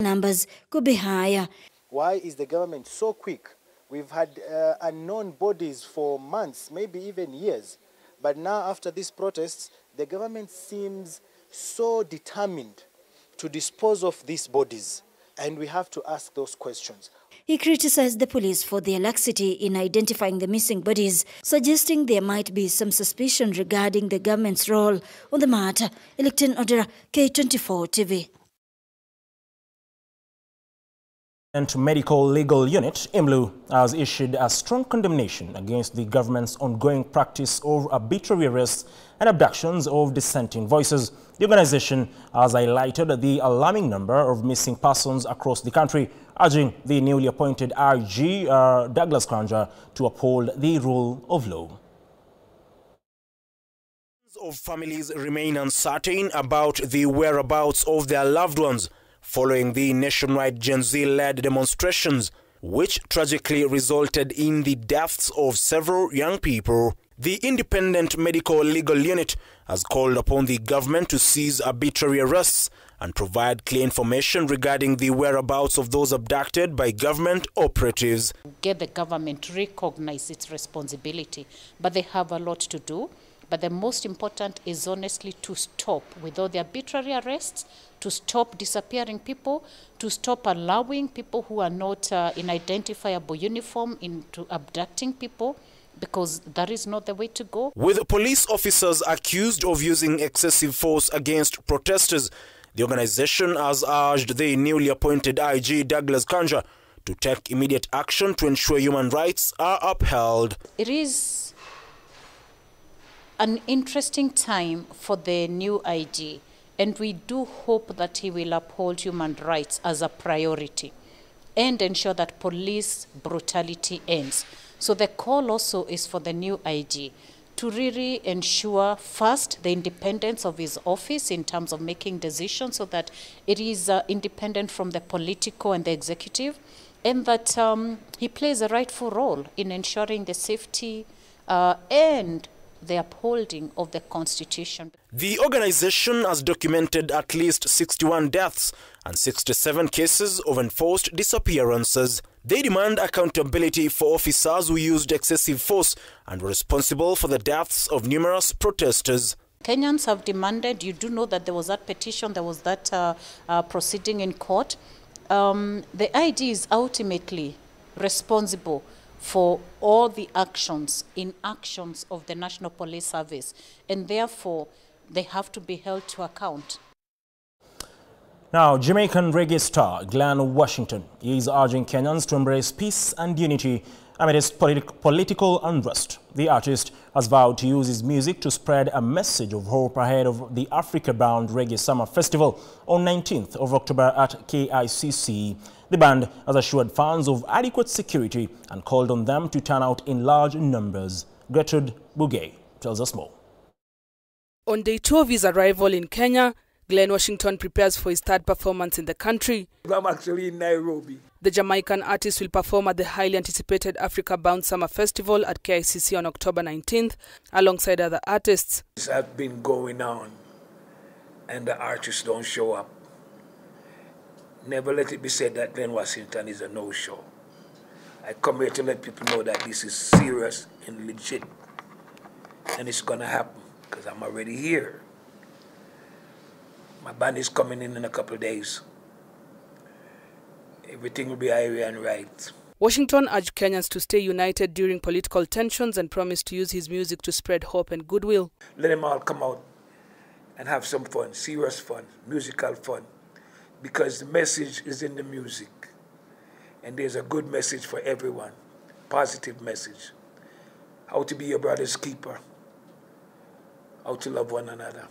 numbers could be higher. Why is the government so quick? We've had unknown bodies for months, maybe even years. But now, after these protests, the government seems so determined to dispose of these bodies. And we have to ask those questions. He criticized the police for their laxity in identifying the missing bodies, suggesting there might be some suspicion regarding the government's role on the matter. Electin Odera, K24 TV. And Medical Legal Unit, IMLU, has issued a strong condemnation against the government's ongoing practice of arbitrary arrests and abductions of dissenting voices. The organization has highlighted the alarming number of missing persons across the country, urging the newly appointed IG, Douglas Kanja, to uphold the rule of law. Of families remain uncertain about the whereabouts of their loved ones following the nationwide Gen Z-led demonstrations, which tragically resulted in the deaths of several young people. The Independent Medical Legal Unit has called upon the government to cease arbitrary arrests and provide clear information regarding the whereabouts of those abducted by government operatives. Get the government to recognize its responsibility, but they have a lot to do. But the most important is honestly to stop with all the arbitrary arrests, to stop disappearing people, to stop allowing people who are not in identifiable uniform into abducting people, because that is not the way to go. With police officers accused of using excessive force against protesters, the organization has urged the newly appointed IG Douglas Kanja to take immediate action to ensure human rights are upheld. It is an interesting time for the new IG, and we do hope that he will uphold human rights as a priority and ensure that police brutality ends. So the call also is for the new IG to really ensure, first, the independence of his office in terms of making decisions so that it is independent from the political and the executive, and that he plays a rightful role in ensuring the safety and the upholding of the Constitution. The organization has documented at least 61 deaths and 67 cases of enforced disappearances. They demand accountability for officers who used excessive force and were responsible for the deaths of numerous protesters. Kenyans have demanded, you do know that there was that petition, there was that proceeding in court. The IG is ultimately responsible for all the inactions of the National Police Service, and therefore they have to be held to account. Now, Jamaican reggae star Glen Washington is urging Kenyans to embrace peace and unity amidst political unrest. The artist has vowed to use his music to spread a message of hope ahead of the Africa-bound Reggae Summer Festival on 19th of October at KICC. The band has assured fans of adequate security and called on them to turn out in large numbers. Gertrude Bugay tells us more. On day 2 of his arrival in Kenya, Glen Washington prepares for his third performance in the country. I'm actually in Nairobi. The Jamaican artist will perform at the highly anticipated Africa-bound Summer Festival at KICC on October 19th, alongside other artists. This has been going on, and the artists don't show up. Never let it be said that Glen Washington is a no-show. I come here to let people know that this is serious and legit, and it's going to happen, because I'm already here. My band is coming in a couple of days. Everything will be airy and right. Washington urged Kenyans to stay united during political tensions and promised to use his music to spread hope and goodwill. Let them all come out and have some fun, serious fun, musical fun, because the message is in the music. And there's a good message for everyone, positive message. How to be your brother's keeper, how to love one another,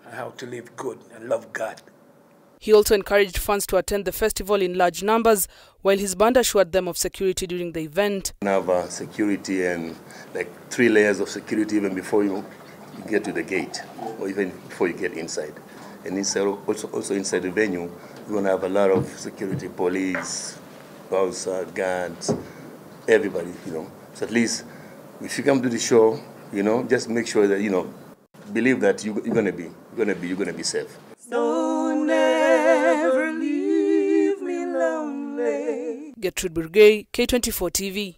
and how to live good and love God. He also encouraged fans to attend the festival in large numbers, while his band assured them of security during the event. We have security and like 3 layers of security even before you get to the gate, or even before you get inside. And inside, also inside the venue, we're going to have a lot of security, police, bouncer, guards, everybody, So at least if you come to the show, just make sure that, believe that you're going to be safe. So Gertrude Burgay, K24 TV.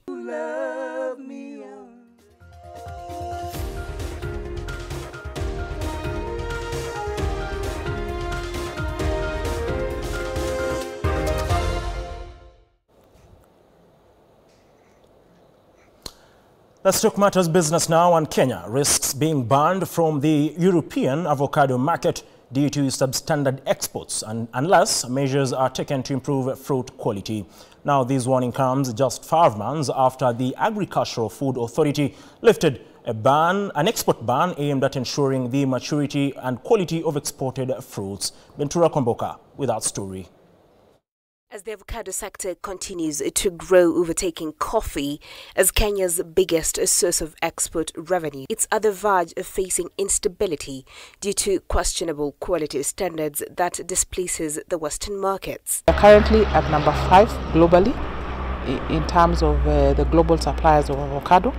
Let's talk matters business now, and Kenya risks being banned from the European avocado market due to substandard exports unless measures are taken to improve fruit quality. Now, this warning comes just 5 months after the Agricultural Food Authority lifted an export ban aimed at ensuring the maturity and quality of exported fruits. Ventura Komboka with that story. As the avocado sector continues to grow, overtaking coffee as Kenya's biggest source of export revenue, it's at the verge of facing instability due to questionable quality standards that displaces the Western markets. We are currently at number 5 globally in terms of the global suppliers of avocado,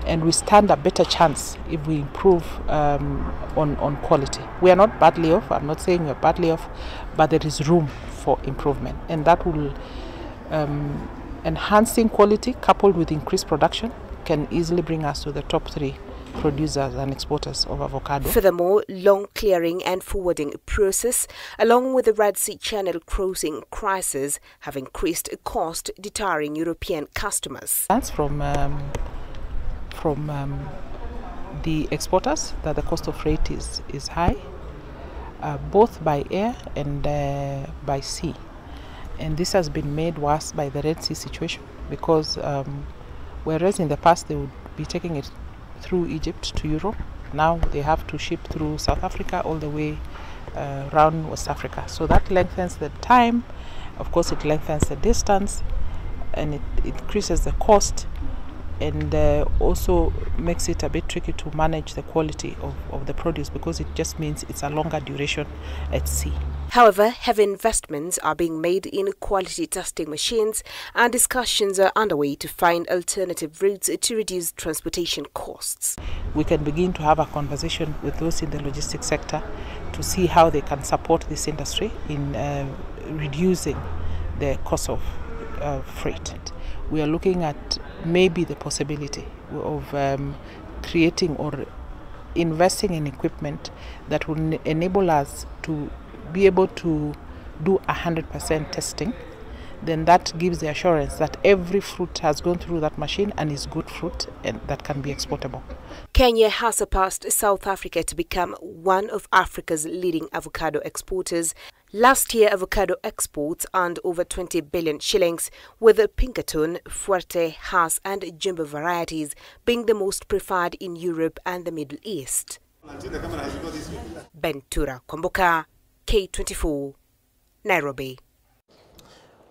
and we stand a better chance if we improve on quality. We are not badly off. I'm not saying we're badly off, but there is room for improvement, and that will enhancing quality coupled with increased production can easily bring us to the top 3 producers and exporters of avocado. Furthermore, long clearing and forwarding process along with the Red Sea Channel crossing crisis have increased cost, deterring European customers. That's from the exporters that the cost of freight is high, both by air and by sea, and this has been made worse by the Red Sea situation because whereas in the past they would be taking it through Egypt to Europe, now they have to ship through South Africa all the way around West Africa. So that lengthens the time, of course it lengthens the distance, and it increases the cost, and also makes it a bit tricky to manage the quality of the produce because it just means it's a longer duration at sea. However, heavy investments are being made in quality testing machines, and discussions are underway to find alternative routes to reduce transportation costs. We can begin to have a conversation with those in the logistics sector to see how they can support this industry in reducing the cost of freight. We are looking at maybe the possibility of creating or investing in equipment that will enable us to be able to do 100% testing. Then that gives the assurance that every fruit has gone through that machine and is good fruit and that can be exportable. Kenya has surpassed South Africa to become one of Africa's leading avocado exporters. Last year, avocado exports earned over 20 billion shillings, with the Pinkerton, Fuerte, Hass and Jumbo varieties being the most preferred in Europe and the Middle East. Ventura Komboka, K24, Nairobi.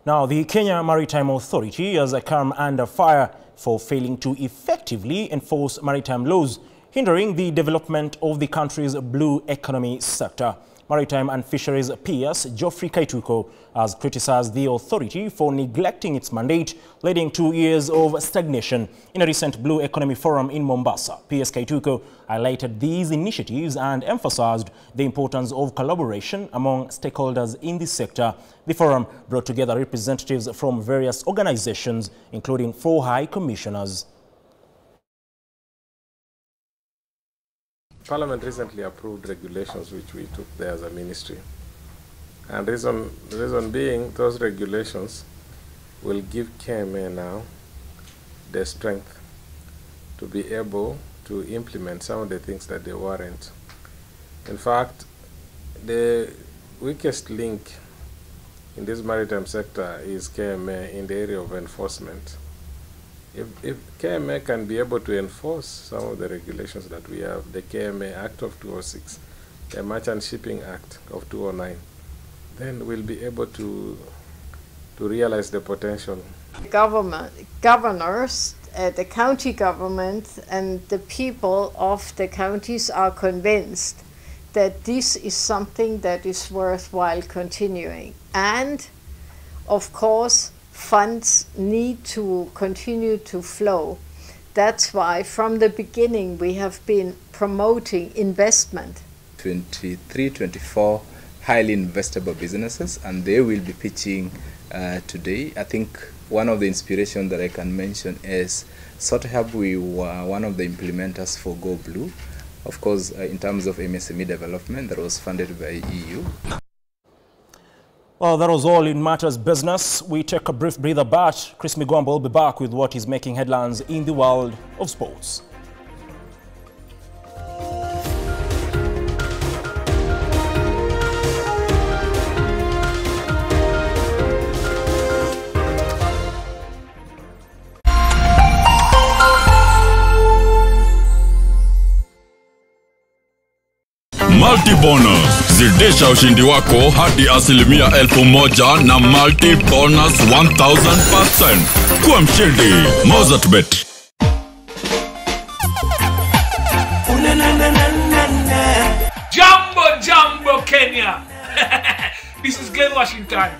Now, the Kenya Maritime Authority has come under fire for failing to effectively enforce maritime laws, hindering the development of the country's blue economy sector. Maritime and Fisheries PS Geoffrey Kaituko has criticized the authority for neglecting its mandate, leading to years of stagnation. In a recent Blue Economy Forum in Mombasa, PS Kaituko highlighted these initiatives and emphasized the importance of collaboration among stakeholders in the sector. The forum brought together representatives from various organizations, including 4 high commissioners. Parliament recently approved regulations which we took there as a ministry. And the reason being, those regulations will give KMA now the strength to be able to implement some of the things that they warrant. In fact, the weakest link in this maritime sector is KMA in the area of enforcement. If KMA can be able to enforce some of the regulations that we have, the KMA Act of 2006, the Merchant Shipping Act of 2009, then we'll be able to realize the potential. Governors, the county government and the people of the counties are convinced that this is something that is worthwhile continuing. And of course, funds need to continue to flow. That's why from the beginning we have been promoting investment. 23-24 highly investable businesses, and they will be pitching today. I think one of the inspirations that I can mention is SotaHub. We were one of the implementers for Go Blue, of course, in terms of MSME development that was funded by EU. Well, that was all in Matters Business. We take a brief breather, but Chris Migombo will be back with what is making headlines in the world of sports. Multi bonus. Zidisha ushindi wako hadi 1,000 na multi bonus 1000%. Kuwa mshindi. Mozartbet. Jambo Kenya. This is Glenn Washington.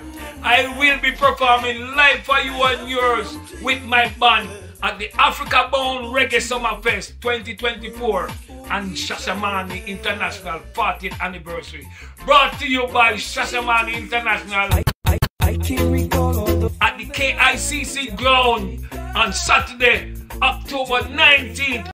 I will be performing live for you and yours with my band at the Africa Bound Reggae Summer Fest 2024 and Shashamane International 40th anniversary. Brought to you by Shashamane International at the KICC ground on Saturday, October 19th.